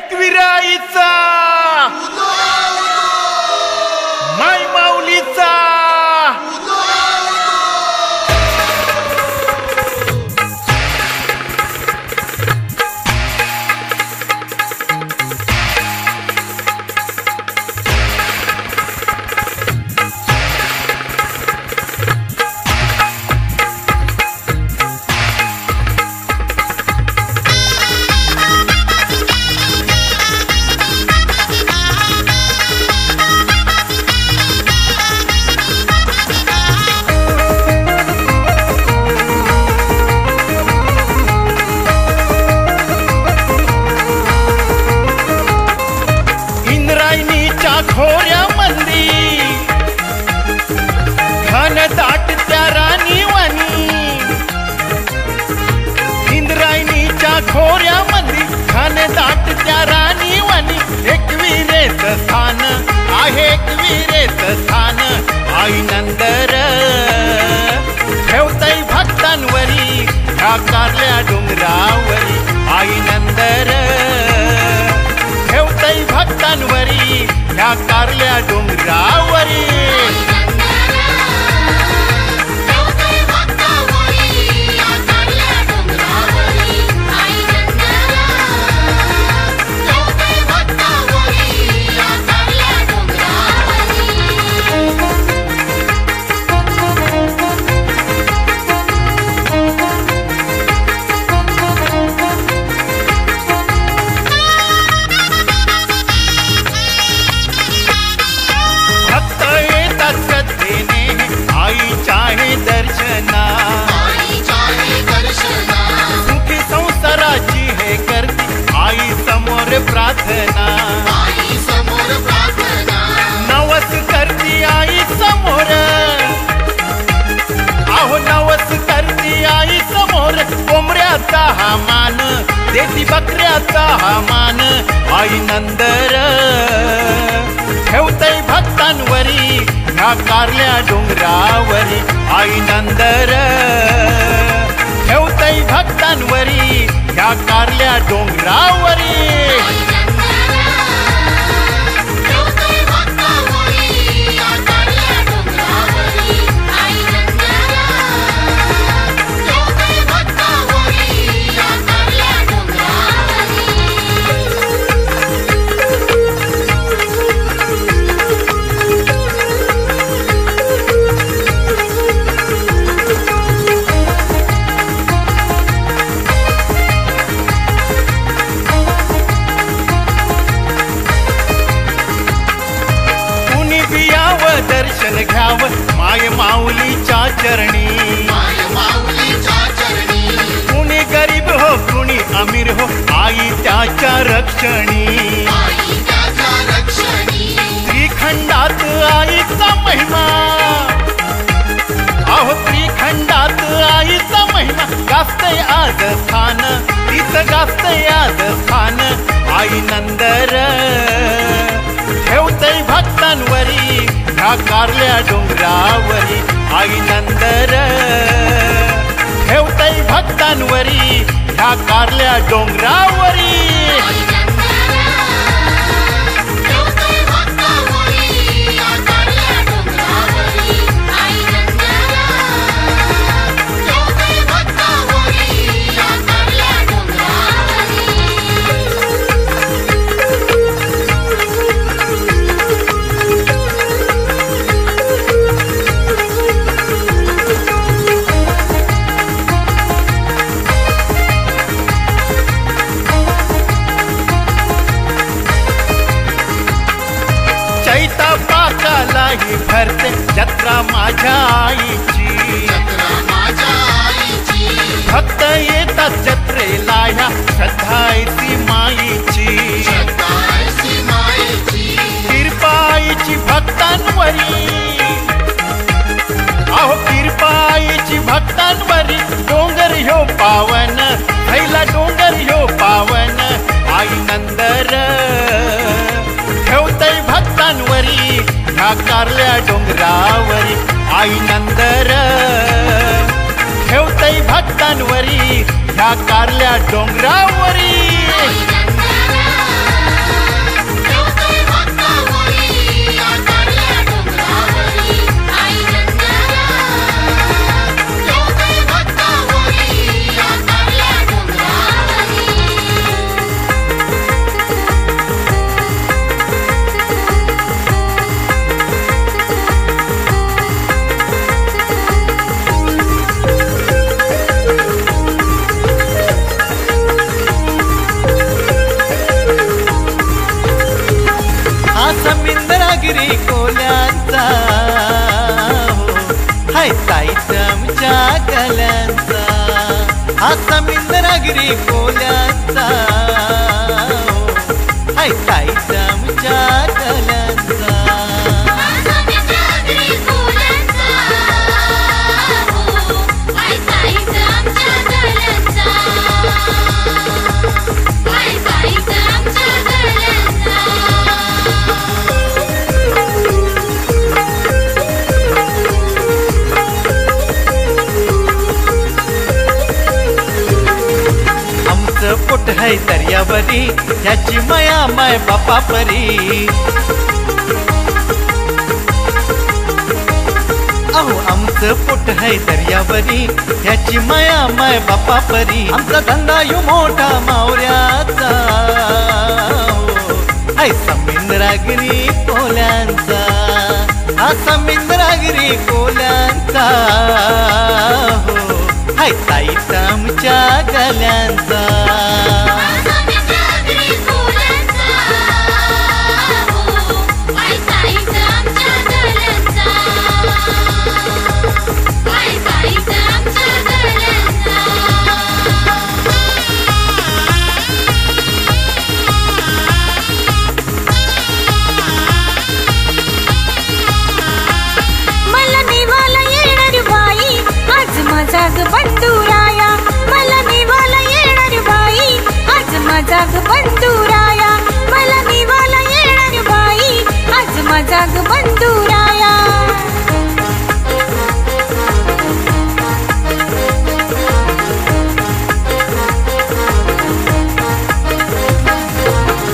एकविराईचा माय माऊलीचा खोऱ्या मंदी घन दाट त्या राणीवाणी इंद्रायणीच्या खोऱ्या मंदी घन दाट त्या राणीवाणी एकविरेचं स्थान आहे एकविरेचं स्थान आई नंदर ठेवतई भक्तांवरी ह्या कारल्या डोंगरावरी आई नंदर ठेवतई भक्तांवरी ह्या कारल्या डोंगरावरी सुखी संसाराची हे करती आई समोर प्रार्थना नवस करती आई समोर आहो नवस करती आई समोर कोंबड्याचा हा मान देती बकऱ्याचा हा मान आई नंदर ठेवतई भक्तांवरी ह्या कारल्या डोंगरावरी आई नंदर ठेवतई भक्तांवरी ह्या कारल्या डोंगरावरी दर्शन घ्याव माय माऊलीच्या चरणी कुणी गरीब हो कुणी अमीर हो आई त्याच्या रक्षणी त्रिखंडात आईचा महिमा अहो त्रिखंडात आईचा महिमा गाजतय आज स्थान तिचं गाजतय आज स्थान आई नंदर ठेवतई भक्तांवरी ह्या कारल्या डोंगरावरी आई नंदर ठेवतई भक्तांवरी ह्या कारल्या डोंगरावरी पाकालाही भरते जत्रा माझ्या आईची भक्त येतात जत्रेला ह्या श्रद्धायची माईची कृपाईची भक्तांवरी अहो कृपाईची भक्तांवरी डोंगर ह्यो पावन थैला डोंगर ह्यो पावन आई नंदर ठेवतई भक्तांवरी ह्या कारल्या डोंगरावरी आई नंदर ठेवतई भक्तांवरी ह्या कारल्या डोंगरावरी रागरी कोल्यांचा हाय ताईचा आमच्या गल्यांचा पोट है दर्यावरी ह्याची माया माय बापा परी अहो आमचं पोट है दर्यावरी ह्याची माया माय बापा परी आमचा धंदा यो मोठा मावऱ्याचा हाय समिंद्रागिरी कोल्यांचा हा समिंद्रागिरी कोल्यांचा हो हाय ताईचा आमच्या गल्यांचा जाग बंधुराया मला नेवाला येणार बाई आज माझाग बंधुराया मला नेवाला येणार बाई आज माझाग बंधुराया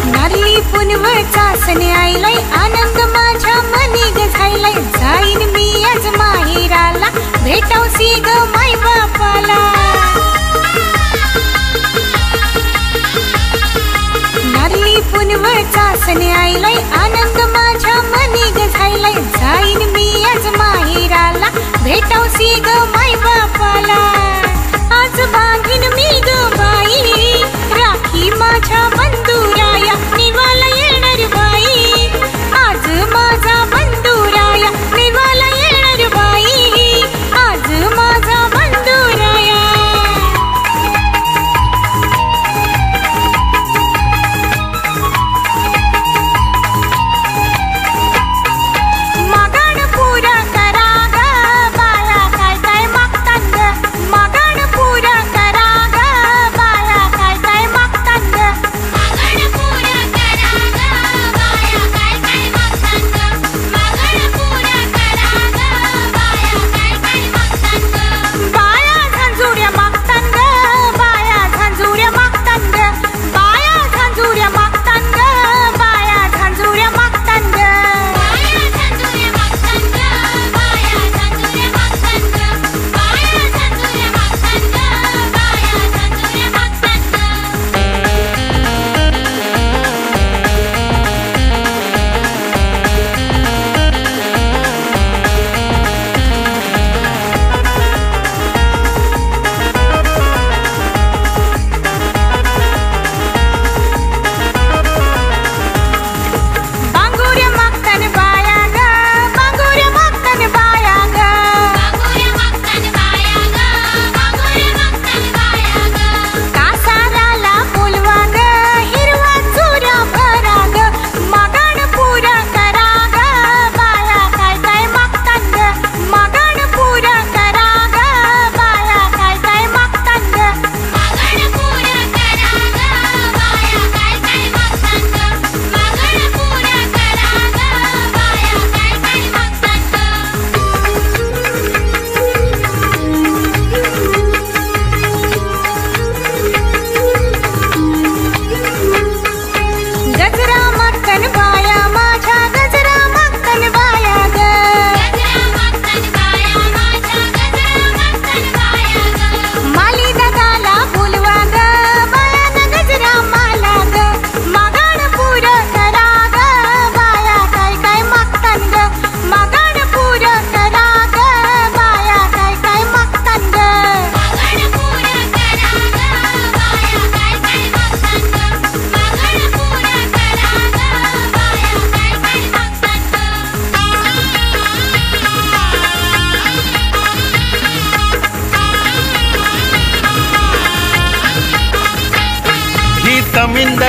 नारली पुनवळ चासणे आईलाय आनंद माझ्या मनी गझायलाय जाईन मी आज माहेराला भेटावसी ग माय बापाला नारली पुनवळ चासणे आईलाय आनंद माझ्या मनी गझायलाय जाईन मी आज माहेराला भेटावसी ग माय बापाला आज बांधीन मी ग बाई राखी माझ्या बंधुराया नेवाला येणार बाई आज माझा बंधुराया नेवाला येणार बाई आज माझा बंधुराया मागण पुरा करा ग बाया काय काय मागतात ग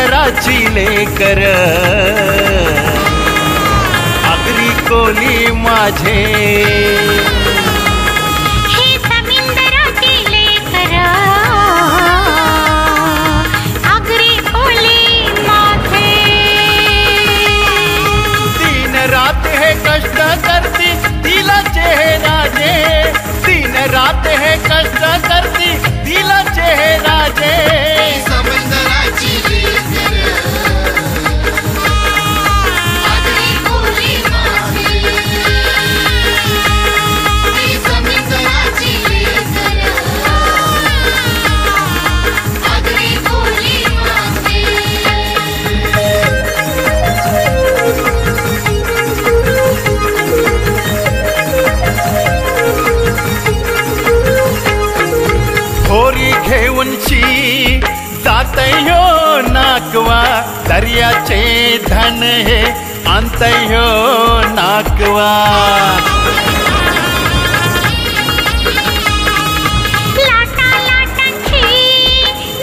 समिंदराची लेकर आगरी कोली माझे हे समिंदराची लेकर आगरी कोली माझे दिन रात हे कष्ट करती दिलाचे हे राजे दिन रात हे कष्ट करती दिलाचे हे राजे समुद्राची लेकर आगरी कोली माझे समुद्राची लेकर आगरी कोली माझे होरी घेऊनची जातयो नाकवा दर्याचे धन हे आणतयो नाकवा लाटा लाटांची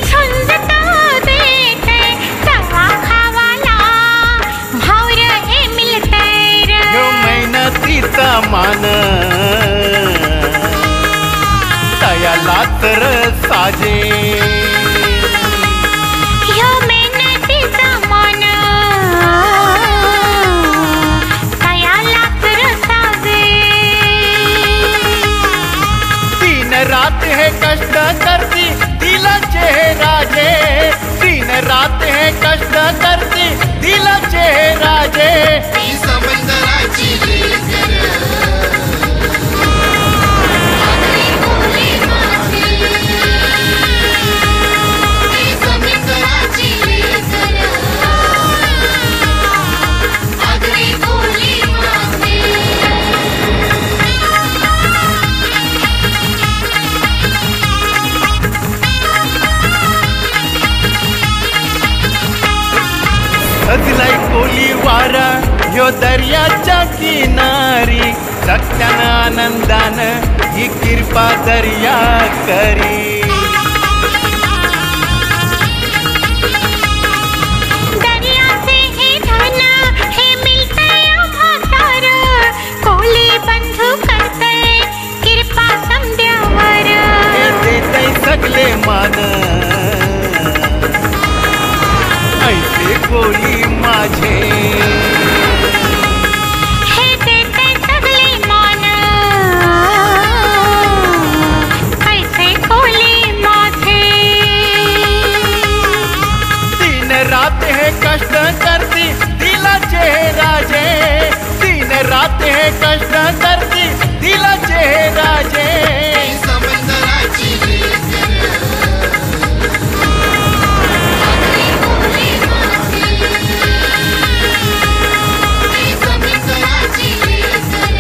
झुंज तो देते तवा खावाला भावर हे मिळते ह्यो मेहनतीचा मान तयाला तर साजे ह्यो मेहनतीचा मान तयाला तर साजे दिन रात हे कष्ट करती दिलाचे हे राजे दिन रात हे कष्ट करती दिलाचे हे राजे समुद्राची लेकर आगरी कोली माझे समुद्राची लेकर आगरी कोली माझे सजलाय कोली वारा ह्यो दर्याच्या किनारी सत्यान आनंदान ही कृपा दर्या करी दर्याचे हे धन हे मिळतंय म्हातार कोली बंधू करतय कृपा समद्यावर हे देतय सगळे मान ऐसे कोली माझे हे देते सगळे मान कैसे कोली माझे दिन रात हे कष्ट करती दिलाचे हे राजे दिन रात हे कष्ट करती दिलाचे हे राजे समुद्राची लेकर आगरी कोली माझे समुद्राची लेकर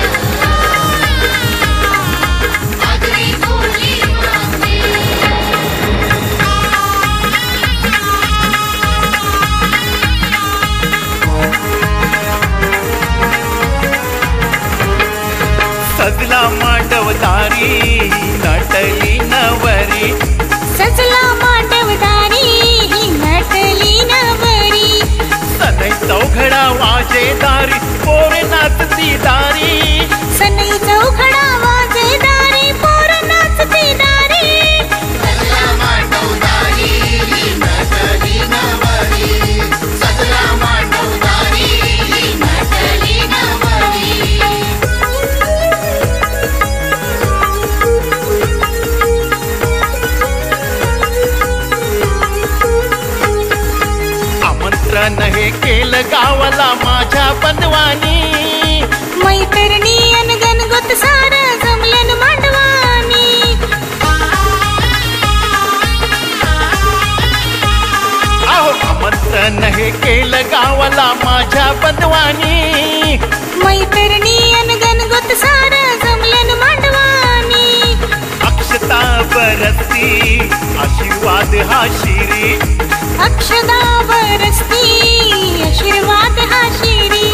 आगरी कोली माझे सजला मांडवदारी नटली नवरी सजला मांडवदारी ही नटली नवरी सनै चौघडा वाजेदारी पोर नाचती दारी सनई चौघडा वाजेदारी पोर नाचती दारी सदला मांडवदारी नटली नवरी सदला मांडवदारी नटली नवरी आमंत्रण हे केलं गावाला माझ्या बंधवानी मैत्रिणी अनगन गोत सार जमलन मांडवानी आहो आमंत्रण हे केलं गावाला माझ्या बंधवानी मैत्रिणी अनगन गोत सार जमलन मांडवानी अक्षता बरसती आशीर्वाद हा शिरी अक्षदा बरसती आशीर्वाद हा शिरी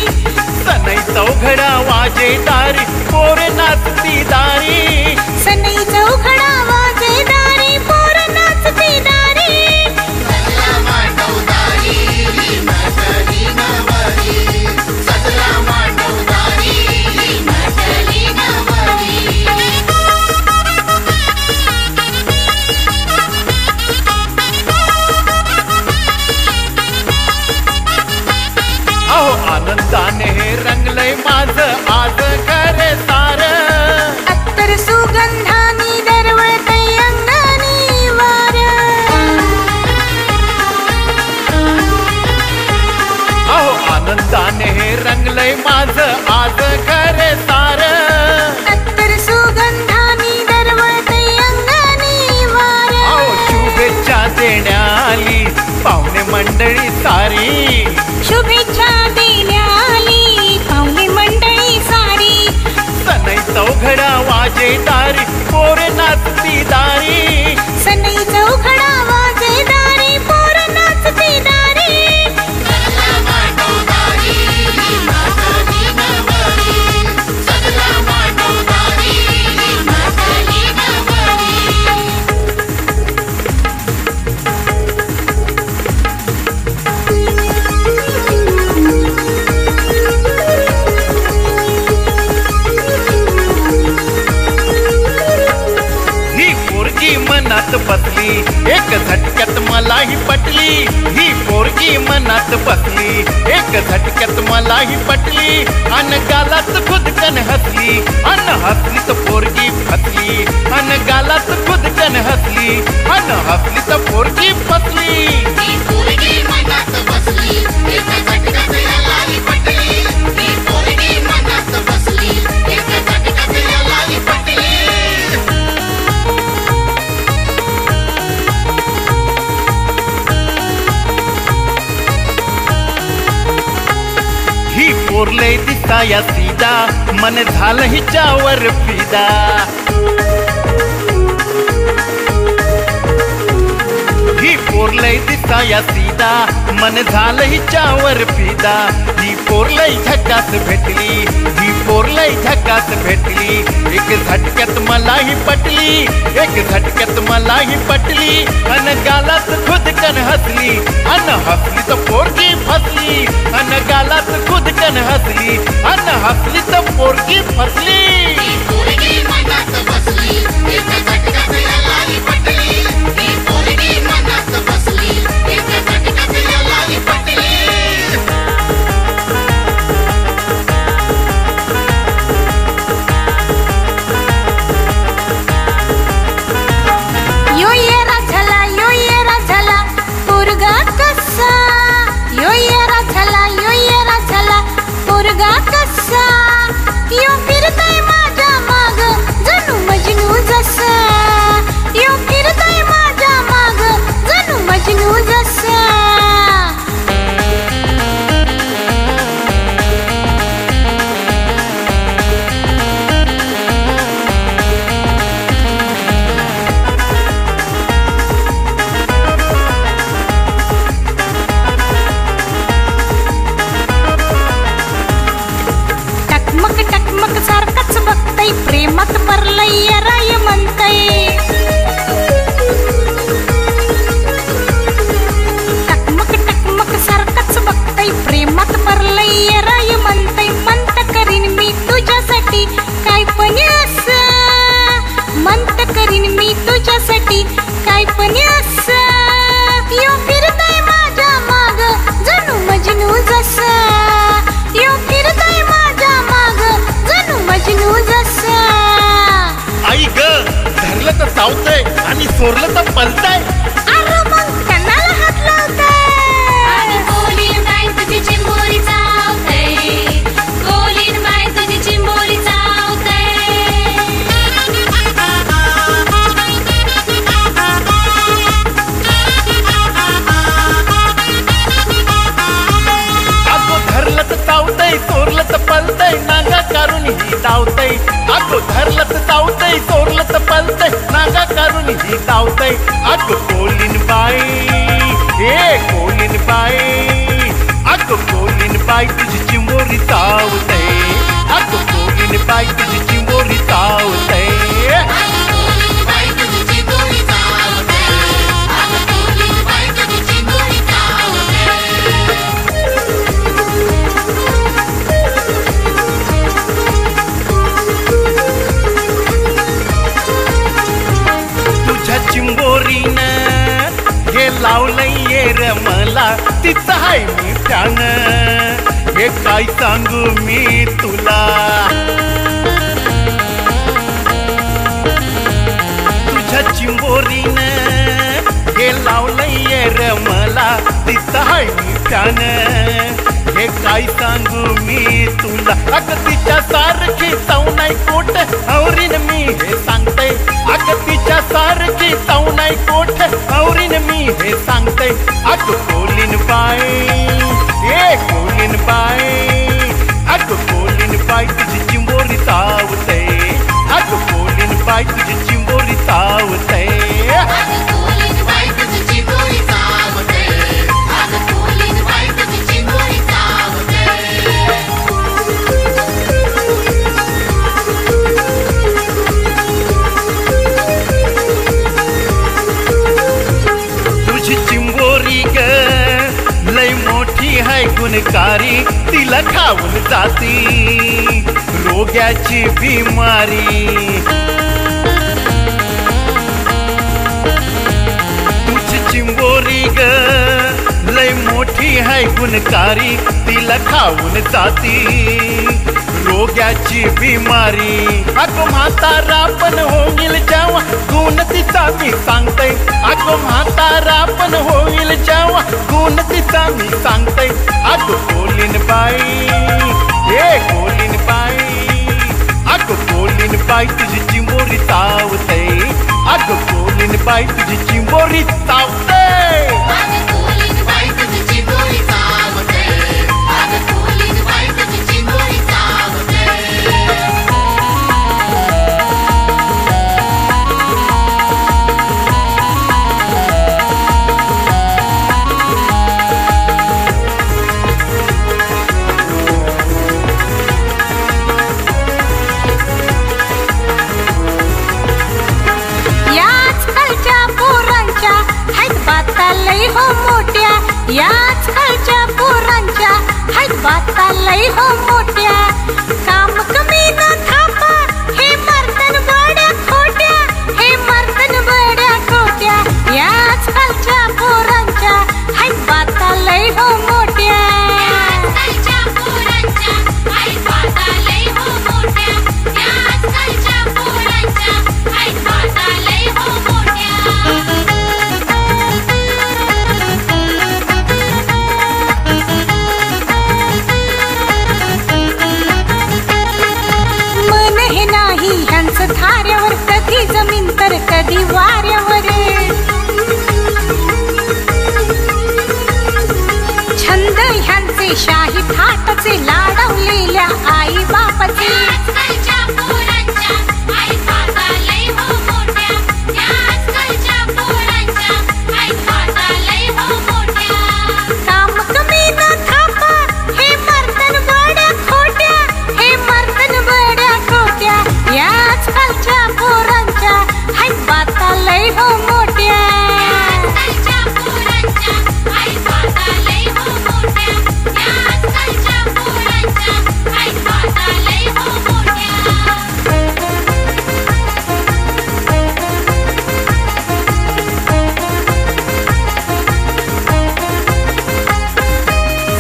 सनै चौघडा वाजेदारी पोर नाचती दारी सनई चौघडा वाजेदारी पोर नाचती दारी सदला मांडवदारी आनंदाने हे रंगलंय माझं आज खरे सार अत्तर सुगंधानी दरवळतय अंगणी वार अहो आनंदाने हे रंगलंय माझं आज खरे सार अत्तर सुगंधानी दरवळतय अंगणी वार अहो शुभेच्छा देण्याली पाहुणे मंडळी सारी शुभेच्छा देण्याली पाहुणे मंडळी सारी सनई चौघडा वाजेदारी पोर नाचती दारी सनई चौघडा वाजेदारी पोर नाचती दारी सगला मांडवदारी नाटली नवरी सगला मांडवदारी नाटली नवरी ही पोरगी मनात बसली एक झटक्यात मलाही पटली ही पोरगी मनात बसली एक झटक्यात मलाही पटली अन गालात खुदकन हसली अन हसली तर पोरगी फसली अन गालात खुदकन हसली अन हसली तर पोरगी फसली ही पोरगी मनात बसली एक झटक्यात यालाही पटली ही पोरगी मनात बसली एक झटक्यात यालाही पटली ही पोरलय दिसाया सीधा मन झालं हिच्यावर फिदा ही पोरलय दिसाया सीधा मन झालं हिच्यावर फिदा ही पोरलय झकास भेटली ही पोरलय झकास भेटली एक झटक्यात मलाही पटली एक झटक्यात मलाही पटली अन गालात खुदकन हसली अन हसली तर पोरगी फसली अन गालात खुदकन हसली अन हसली तर पोरगी फसली ही पोरगी मनात बसली एक झटक्यात यालाही पटली ही पोरगी मनात बसली एक झटक्यात यालाही पटली यो येरा झाला पोरगा कसा यो येरा झाला पोरगा कसा यो फिरतय माझ्या माग जणू मजनू जसा यो फिरतय माझ्या माग जणू मजनू जसा टकमक सारखंच बघतय प्रेमात पडलंय राय म्हणतय टकमक सारखंच बघतय प्रेमात पडलंय राय म्हणतय मंत करीन मी तुझ्यासाठी काय पण असं मंत करीन मी तुझ्यासाठी काय पण असं यो फिरतय माझ्या माग जणू मजनू जसा यो फिरतय माझ्या माग जणू मजनू जसा आई ग धरलं तर चावतंय आणि सोरलं तर पलतंय अरे मग कणाला हात लावताय आणि कोलीन बाई तुझी चिंबोरी चावतय कोलीन बाई तुझी चिंबोरी चावतय अगो धरलं तर चावतंय सोरलं तर पलतंय नागा काढून ही धावतंय अगो धरलं तर चावतंय सोरलं तर पलतंय नागा काढून ही धावतंय अगो कोलीन बाई ए कोलीन बाई अगो कोलीन बाई तुझी चिंबोरी चावतंय अगो कोलीन बाई तुझी चिंबोरी चावतंय बाई तुझी चिंबोरी चावते बाई तुझी चिंबोरी चावते तुझ्या चिंबोरीनं हे लावलंय र मला तिचं हाय मी त्यानं हे काय सांगू मी तुला, तुझ्या चिंबोरीनं हे लावलंय र मला तिथं हाय मी प्यान, हे काय सांगू मी तुला. अगं तिच्या सारखी जाऊ नाही कोट औरीन मी हे सांगते, अगं तिच्या सारखी जाऊ नाही कोट औरीन मी हे सांगते. अगं कोलीन बाई, ए कोलीन बाई, अगं कोलीन बाई तुझी चिंबोरी तावते, अगं कोलीन बाई तुझी चिंबोरी तावते. गुणकारी तिला खाऊन जाती रोग्याची बिमारी, तुझी चिंबोरी ग लय मोठी है गुणकारी तिला खाऊन जाती रोग्याची बिमारी. अगो म्हातारा पण होईल जेव्हा गुण तिचा मी सांगते, अगो म्हातारा पण होईल जेव्हा गुण तिचा मी सांगते. अगो कोलीन बाई, ए कोलीन बाई, अगो कोलीन बाई तुझी चिंबोरी तावते, अगो कोलीन बाई तुझी चिंबोरी तावते. लई हो मोठ्या याच खालच्या पोरांच्या हात बाता लई हो मोठ्या, काम कमी न थांबा हे मर्दन बड्या खोट्या, हे मर्दन बड्या खोट्या. याच खालच्या पोरांच्या हात बाता लई हो मोठ्या, याच खालच्या पोरांच्या हात बाता लई हो मोठ्या, याच खालच्या पोरांच्या हात बाता लई हो मोठ्या. धाऱ्यावर कधी जमीन तर कधी वाऱ्यावर, छंद ह्यांचे शाही थाटाचे लाडवलेल्या आई बापाचे. काम कमी न थांबा हे मर्दन बड्या खोट्या, हे मर्दन बड्या खोट्या. याच खालच्या पोरांच्या हात बाता लई हो मोठ्या, याच खालच्या पोरांच्या हात बाता लई हो मोठ्या, याच खालच्या पोरांच्या हात बाता लई हो मोठ्या.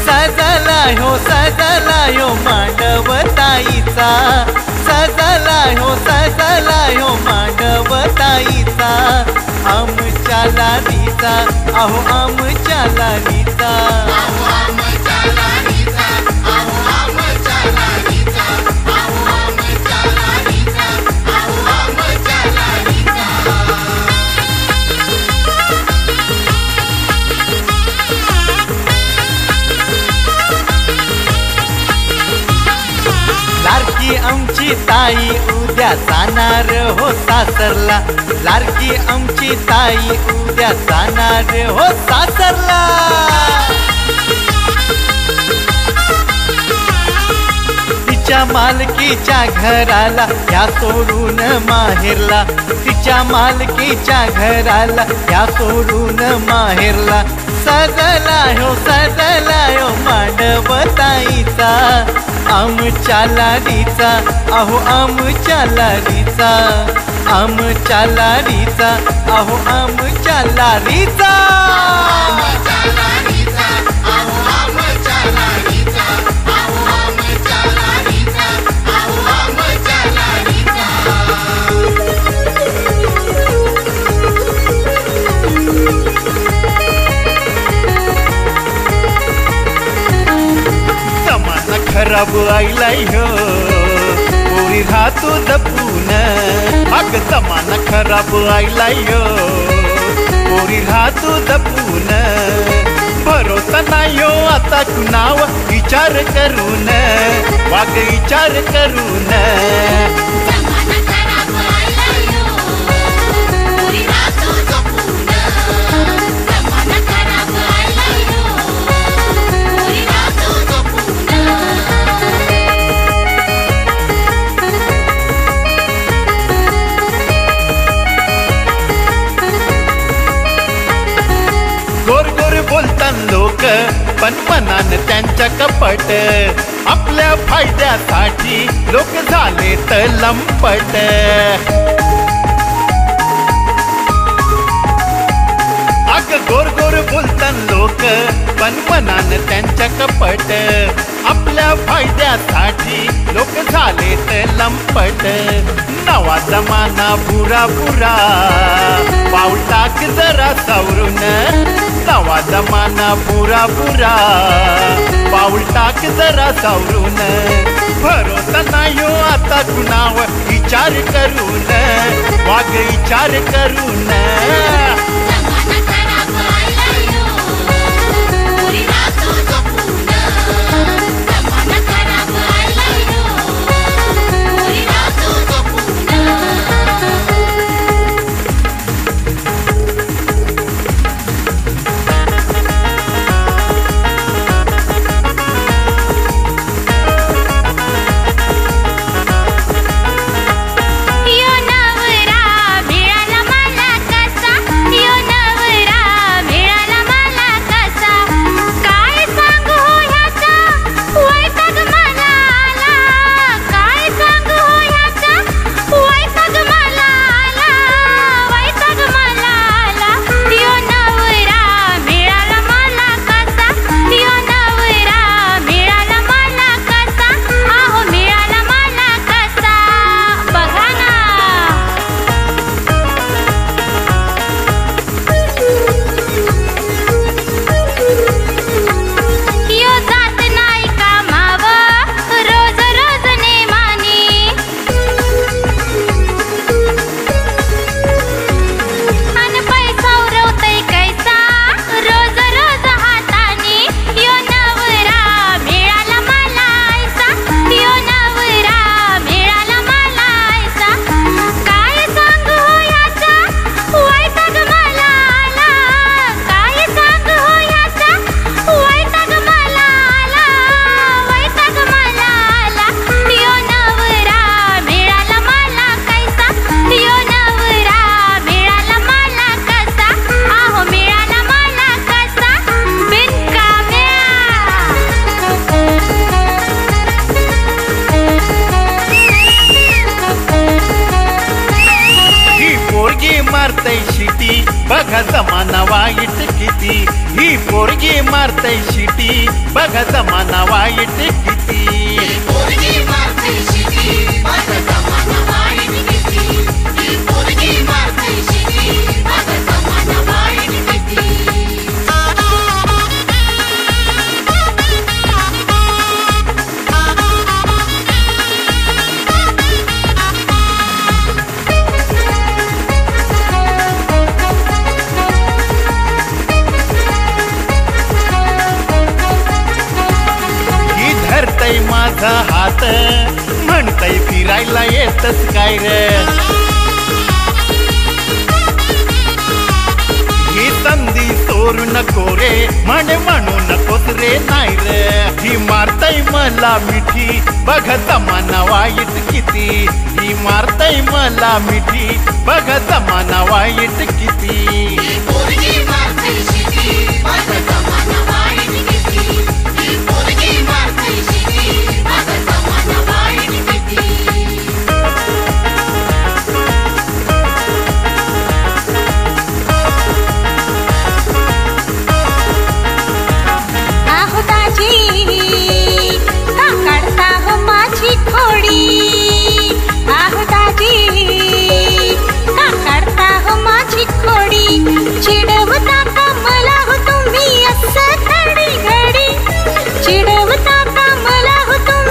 सजला हो मांडव ताईचा, सजला हो मांडव ताईचा, आमच्या लालीचा, अहो आमच्या लालीचा. लाडकी आमची ताई उद्या जाणार हो सासरला, लाडकी आमची ताई उद्या जाणार हो सासरला. तिच्या मालकीच्या घराला या सोडून माहेरला, तिच्या मालकीच्या घराला या सोडून माहेरला. सजला हो मांडव ताईचा, आमच्या लालीचा, अहो आमच्या लालीचा, आमच्या लालीचा, अहो आमच्या लालीचा. खराब आईलाई हो पोरी राहतो जपून अग जमाना खराब आईलाई हो पोरी राहतो जपून भरोसा नाही हो आता कुणाव विचार करून वाग विचार करून जमाना खराब आलायो पोरी राहतो जपून जमाना खराब आलायो पोरी राहतो जपून गोर गोर बोलतात लोक पण मनान त्यांच्या कपट आपल्या फायद्यासाठी लोक झाले तर लंपट अग गोर गोर बोलतात लोक पण मनान त्यांच्या कपट आपल्या फायद्यासाठी लोक झाले तर लंपट नवा जमाना बुरा बुरा पाऊल टाक जरा सावरून नवा जमाना बुरा बुरा पाऊल टाक जरा सावरून भरोसा नाही हो आता कुणाव विचार करून वाग विचार करून जमाना खराब आलायो पोरी राहतो जपून जमाना खराब आलायो पोरी राहतो जपून यो नवरा मिळाला मला कसा यो नवरा मिळाला मला कसा काय सांगू ह्याचा वैताग मला आला काय सांगू ह्याचा वैताग मला आला वैताग मला आला यो नवरा मिळाला मला कसा यो नवरा मिळाला मला कसा आहो मिळाला मला कसा बघा ना यो जात नाही कामावर रोज रोज नेमानी आणि पैसा उरवतय कैसा रोज रोज हातानी यो नवरा मिळाला मला ऐसा यो नवरा मिळाला मला ऐसा काय सांगू ह्याचा वैताग मला आला काय सांगू ह्याचा वैताग मला आला वैताग मला आला यो नवरा मिळाला मला कैसा यो नवरा मिळाला मला कसा आहो मिळाला मला कसा बिनकाम्या ही पोरगी मारतय शिटी बघा जमाना वाईट किती ही पोरगी मारतय शिटी बघा जमाना वाईट किती पोरगी मारते शिटी माझा जमाना वाईट किती ही पोरगी मारते शिटी माझा जमाना वाईट किती ही धरतय माझा हात म्हणतय फिरायला येतच काय रे ही संधी सोरू नको रे म्हणू नकोस रे नाही रे ही मारतय मला मिठी बघ जमाना वाईट किती ही मारतय मला मिठी बघ जमाना वाईट किती ही पोरगी मारते शिटी माझा जमाना वाईट किती ही पोरगी मारते शिटी माझा जमाना वाईट किती आहो दाजी का काढता हो माझी खोडी आहो दाजी का काढता हो माझी खोडी चिडवता का मला हो तुम्ही असं घडी घडी चिडवता का मला हो तुम्ही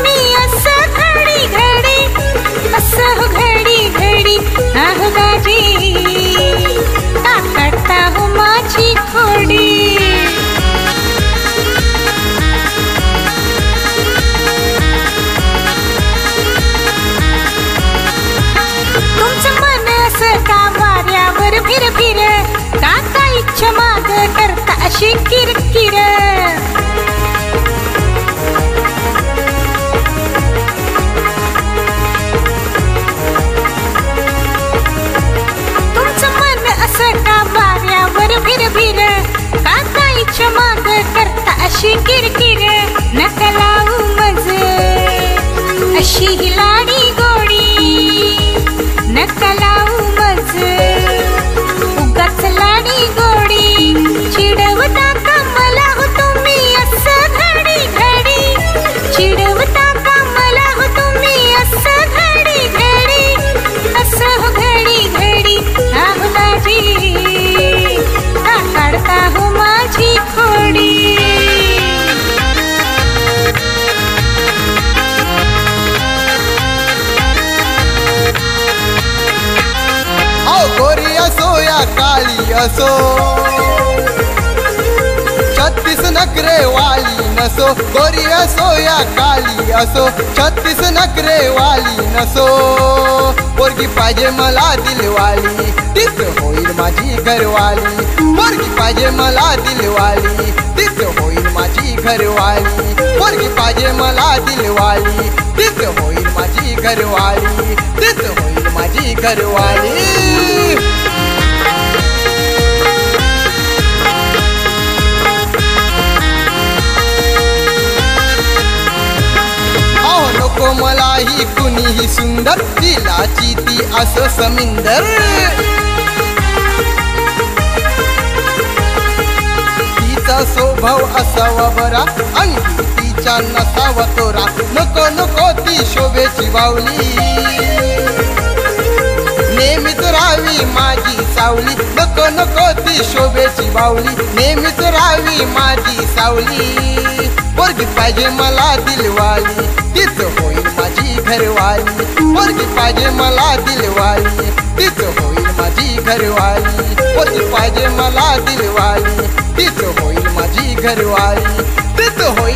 अशी किरकिर. तुमचं मन असं का वाऱ्यावर भिरभिर, का गाईच्या माग करता अशी किरकिर. नका लावू मज अशी ही लाडी गोडी, नका लावू मज उगाच लाडी गोडी. चिडवता का मला हो तुम्ही असं घडी घडी, चिडवता का मला हो तुम्ही असं घडी घडी, असं हो घडी घडी. आहो दाजी का काढता हो माझी खोडी. गोरी असो या काळी असो, 36 नखरे वाली नसो. गोरी असो या काळी असो, 36 नखरे वाली नसो. पोरगी पाहिजे मला दिलवाली, तीच होईल माझी घरवाली. पोरगी पाहिजे मला दिलवाली, तीच होईल माझी घरवाली. पोरगी पाहिजे मला दिलवाली, तीच होईल माझी घरवाली. तीच होईल माझी घरवाली. नको मला ही कुणीही सुंदर, दिलाची ती असं समिंदर. तिचा स्वभाव असावा बरा, अंगी तिच्या नसावा तोरा. नको नको ती शोभेची बावली, नेहमीच राहावी माझी सावली. नको नको ती शोभेची बावली, नेहमीच राहावी माझी सावली. पोरगी पाहिजे मला दिलवाली, तीच होईल माझी घरवाली. पोरगी पाहिजे मला दिलवाली, तीच होईल माझी घरवाली. पोरगी पाहिजे मला दिलवाली, तीच होईल माझी घरवाली. तीच होईल